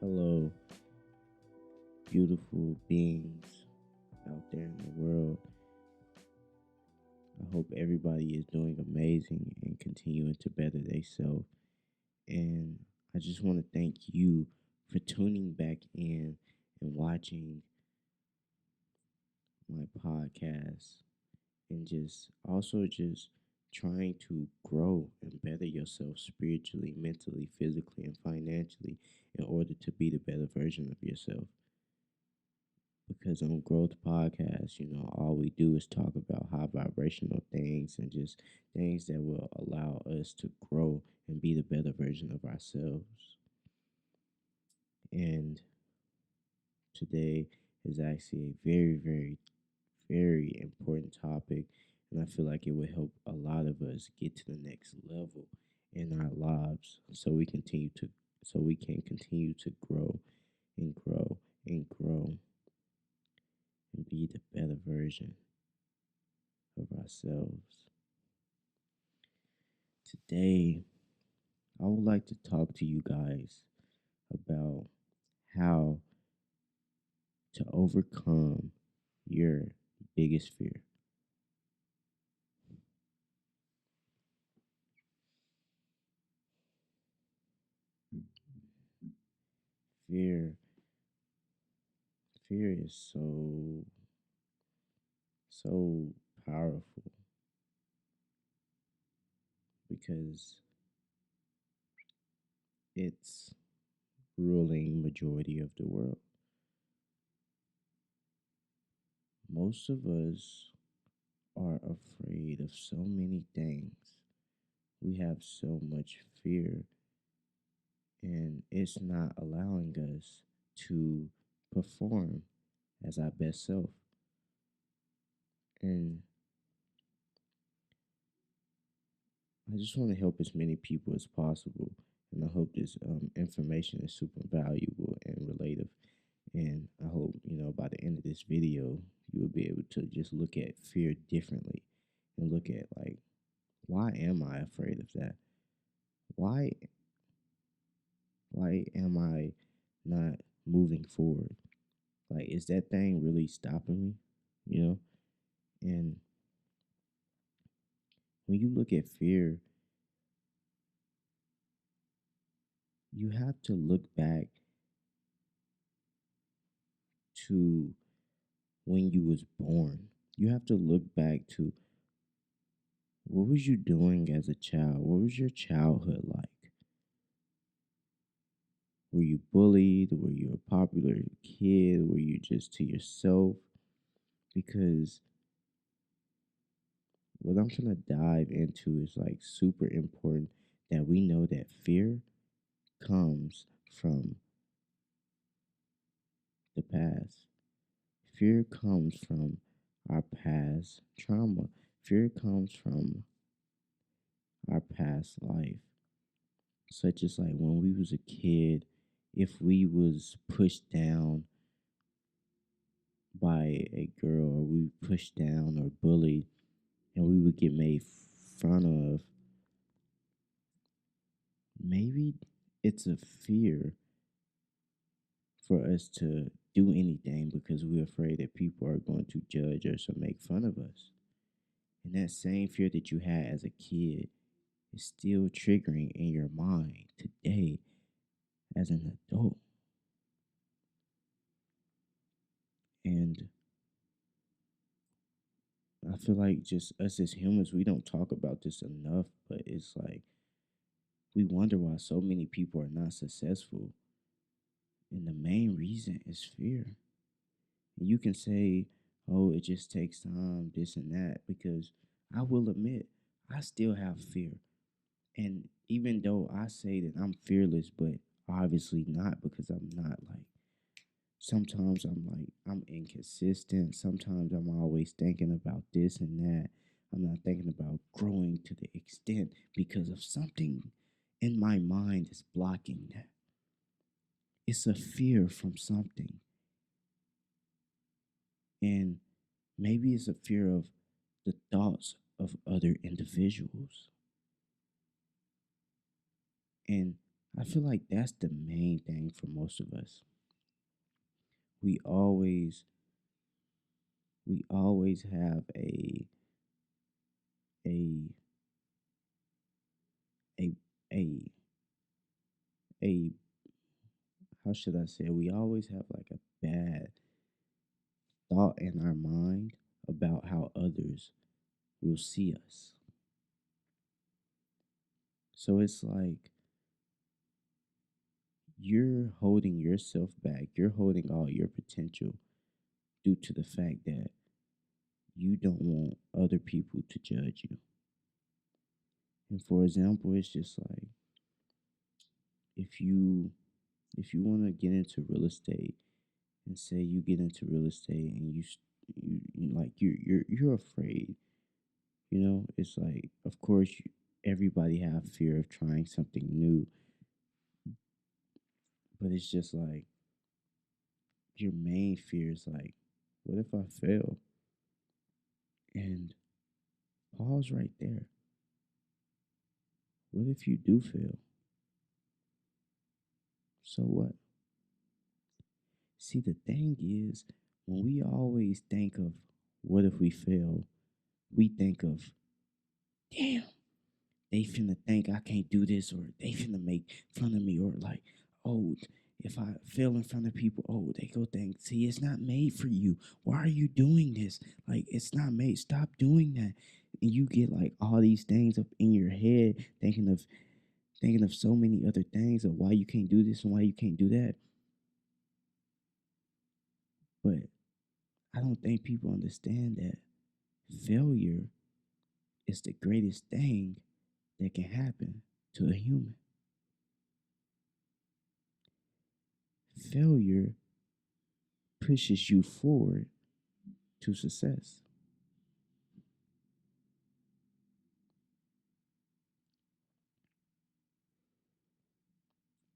Hello, beautiful beings out there in the world. I hope everybody is doing amazing and continuing to better themselves. And I just want to thank you for tuning back in and watching my podcast and just trying to grow and better yourself spiritually, mentally, physically, and financially in order to be the better version of yourself. Because on Growth Podcast, all we do is talk about high vibrational things and just things that will allow us to grow and be the better version of ourselves. And today is actually a very, very, very important topic. And I feel like it will help a lot of us get to the next level in our lives so we can continue to grow and grow and grow and be the better version of ourselves. Today, I would like to talk to you guys about how to overcome your biggest fear. Fear, fear is so powerful because it's ruling majority of the world. Most of us are afraid of so many things. We have so much fear and it's not allowing us to perform as our best self. And I just want to help as many people as possible. And I hope this information is super valuable and relative. And I hope, by the end of this video, you will be able to just look at fear differently and look at, like, why am I afraid of that? Why why am I not moving forward? Like, is that thing really stopping me? You know? And when you look at fear, you have to look back to when you was born. You have to look back to what was you doing as a child? What was your childhood like? Were you bullied? Were you a popular kid? Were you just to yourself? Because what I'm trying to dive into is like super important that we know that fear comes from the past. Fear comes from our past trauma. Fear comes from our past life. Such as like when we was a kid, if we was pushed down by a girl or we pushed down or bullied and we would get made fun of, maybe it's a fear for us to do anything because we're afraid that people are going to judge us or make fun of us. And that same fear that you had as a kid is still triggering in your mind today as an adult. And I feel like just us as humans, we don't talk about this enough, but it's like we wonder why so many people are not successful. And the main reason is fear. And you can say, oh, it just takes time, this and that, because I will admit, I still have fear. And even though I say that I'm fearless, but obviously not because I'm not like, sometimes I'm inconsistent. Sometimes I'm always thinking about this and that. I'm not thinking about growing to the extent because of something in my mind is blocking that. It's a fear from something. And maybe it's a fear of the thoughts of other individuals. And I feel like that's the main thing for most of us. We always we always have a a a a how should I say it? We always have like a bad thought in our mind about how others will see us. So it's like you're holding yourself back. You're holding all your potential due to the fact that you don't want other people to judge you. And for example, it's just like if you want to get into real estate and say you get into real estate and you're afraid, it's like of course everybody have fear of trying something new, but it's just like your main fear is like, what if I fail? And pause right there. What if you do fail? So what? See, the thing is, when we always think of what if we fail, we think of, damn, they finna think I can't do this, or they finna make fun of me, or like, oh, if I fail in front of people, oh, they go think, see, it's not made for you. Why are you doing this? Like, it's not made. Stop doing that. And you get like all these things up in your head, thinking of so many other things of why you can't do this and why you can't do that. But I don't think people understand that failure is the greatest thing that can happen to a human. Failure pushes you forward to success.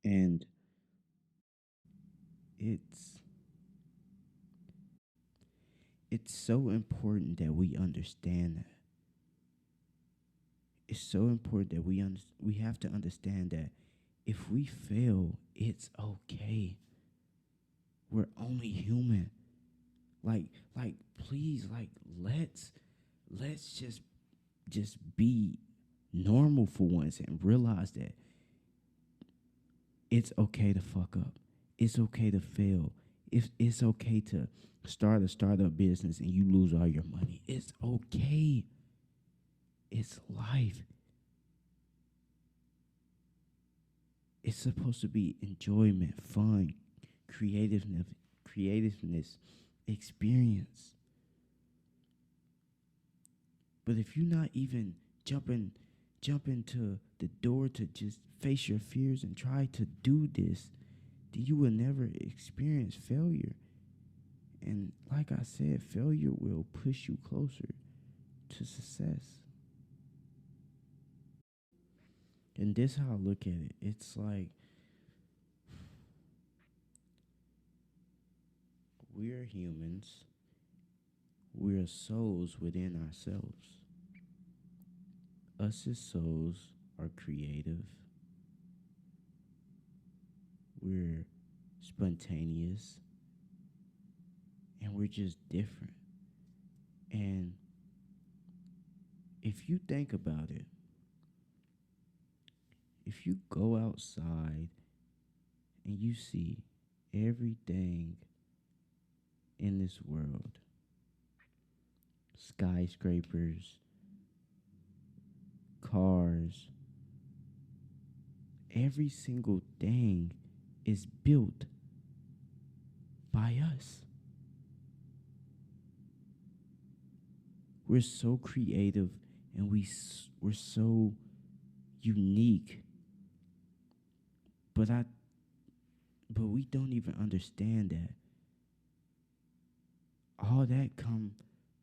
And it's it's so important that we understand that. It's so important that we have to understand that if we fail, it's okay. We're only human. Like like please let's just be normal for once and realize that it's okay to fuck up. It's okay to fail. If it's okay to start a startup business and you lose all your money. It's okay. It's life. It's supposed to be enjoyment, fun, creativeness, creativeness, experience. But if you're not even jumping to the door to just face your fears and try to do this, then you will never experience failure. And like I said, failure will push you closer to success. And this how I look at it. It's like we're humans. We're souls within ourselves. Us as souls are creative. We're spontaneous. And we're just different. And if you think about it, if you go outside and you see everything in this world, skyscrapers, cars, every single thing is built by us. We're so creative and we're so unique, but I but we don't even understand that all that come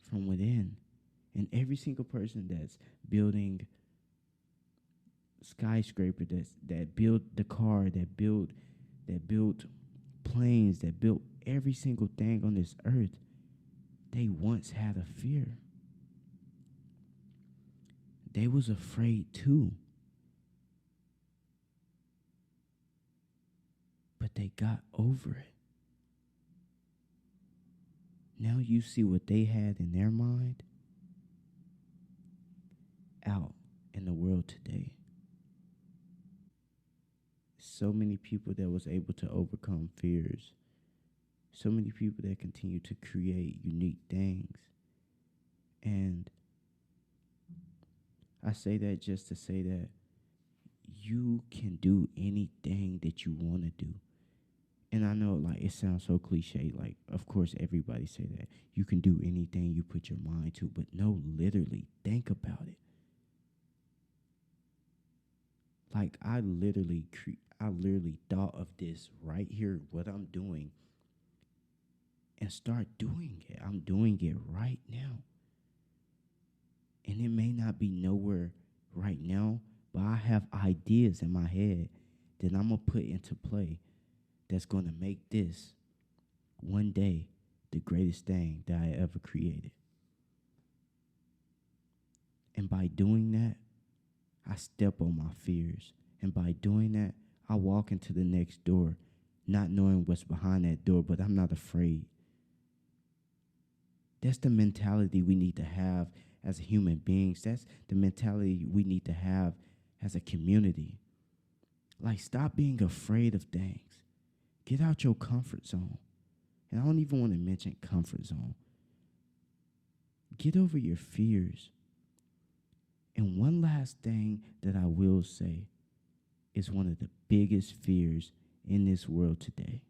from within. And every single person that's building skyscraper, that built the car, that built planes, that built every single thing on this earth, they once had a fear. They was afraid too. they got over it. Now you see what they had in their mind out in the world today. So many people that was able to overcome fears. So many people that continue to create unique things. And I say that just to say that you can do anything that you want to do. And I know, like, it sounds so cliche. Like, of course, everybody say that. You can do anything you put your mind to. But no, literally, think about it. Like, I literally thought of this right here, what I'm doing, and start doing it. I'm doing it right now. And it may not be nowhere right now, but I have ideas in my head that I'm going to put into play that's going to make this one day the greatest thing that I ever created. And by doing that, I step on my fears. And by doing that, I walk into the next door, not knowing what's behind that door, but I'm not afraid. That's the mentality we need to have as human beings. That's the mentality we need to have as a community. Like, stop being afraid of things. Get out your comfort zone. And I don't even want to mention comfort zone. Get over your fears. And one last thing that I will say is one of the biggest fears in this world today.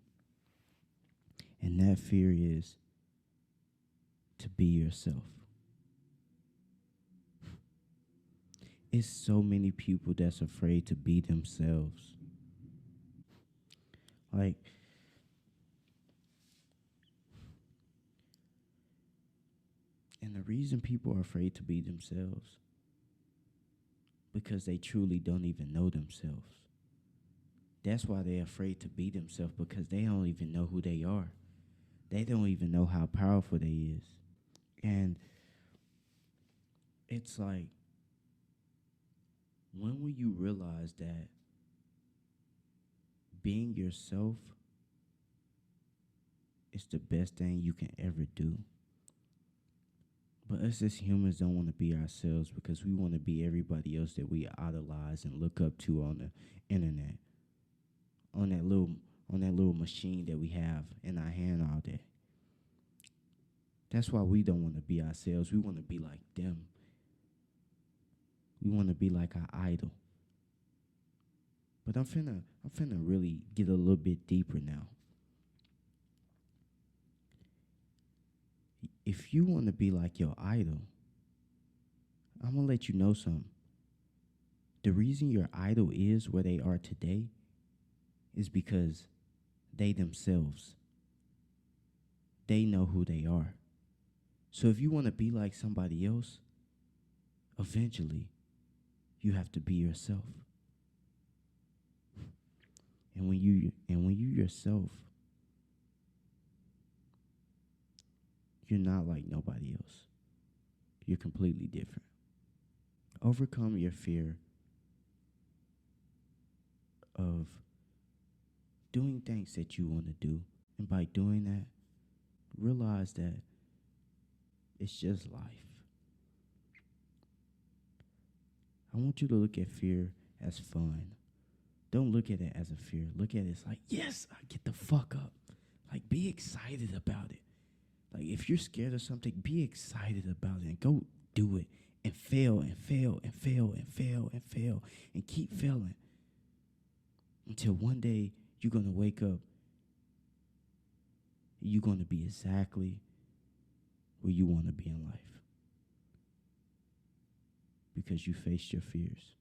And that fear is to be yourself. It's so many people that's afraid to be themselves. Like, and the reason people are afraid to be themselves, because they truly don't even know themselves. That's why they're afraid to be themselves, because they don't even know who they are. They don't even know how powerful they is. And it's like, when will you realize that being yourself is the best thing you can ever do? But us as humans don't want to be ourselves, because we want to be everybody else that we idolize and look up to on the internet, on that little machine that we have in our hand all day. That's why we don't want to be ourselves. We want to be like them. We want to be like our idol. But I'm finna really get a little bit deeper now. If you want to be like your idol, I'm going to let you know something. The reason your idol is where they are today is because they themselves, they know who they are. So if you want to be like somebody else, eventually you have to be yourself. And when you yourself, you're not like nobody else. You're completely different. Overcome your fear of doing things that you want to do. And by doing that, realize that it's just life. I want you to look at fear as fun. Don't look at it as a fear. Look at it as like, yes, I get the fuck up. Like, be excited about it. Like, if you're scared of something, be excited about it and go do it and fail and fail and fail and fail and fail and keep failing until one day you're going to wake up. You're going to be exactly where you want to be in life because you faced your fears.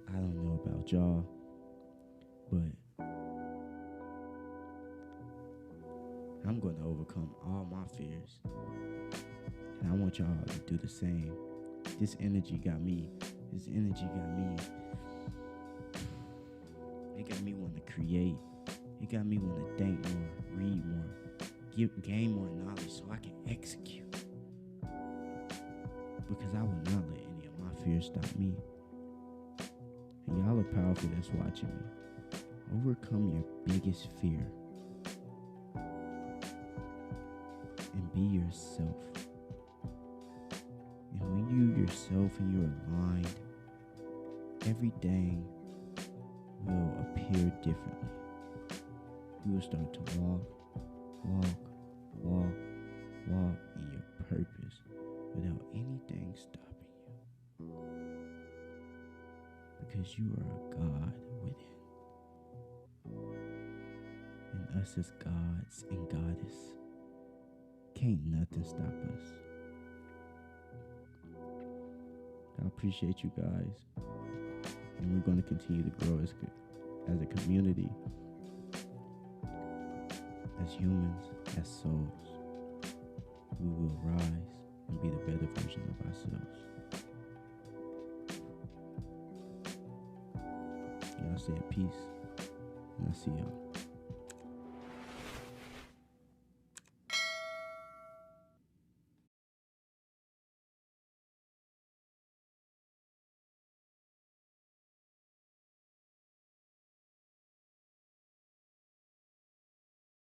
I don't know about y'all, but I'm going to overcome all my fears. And I want y'all to do the same. This energy got me. It got me wanting to create. It got me wanting to think more, read more, gain more knowledge so I can execute. Because I will not let any of my fears stop me. And y'all are powerful that's watching me. Overcome your biggest fear and be yourself. And when you yourself and you're aligned, everything will appear differently. You will start to walk in your purpose without anything stopping you. Because you are a God within. And us as gods and goddess, can't nothing stop us. I appreciate you guys. And we're going to continue to grow as a community, as humans, as souls. We will rise and be the better version of ourselves. Y'all stay at peace, and I'll see y'all.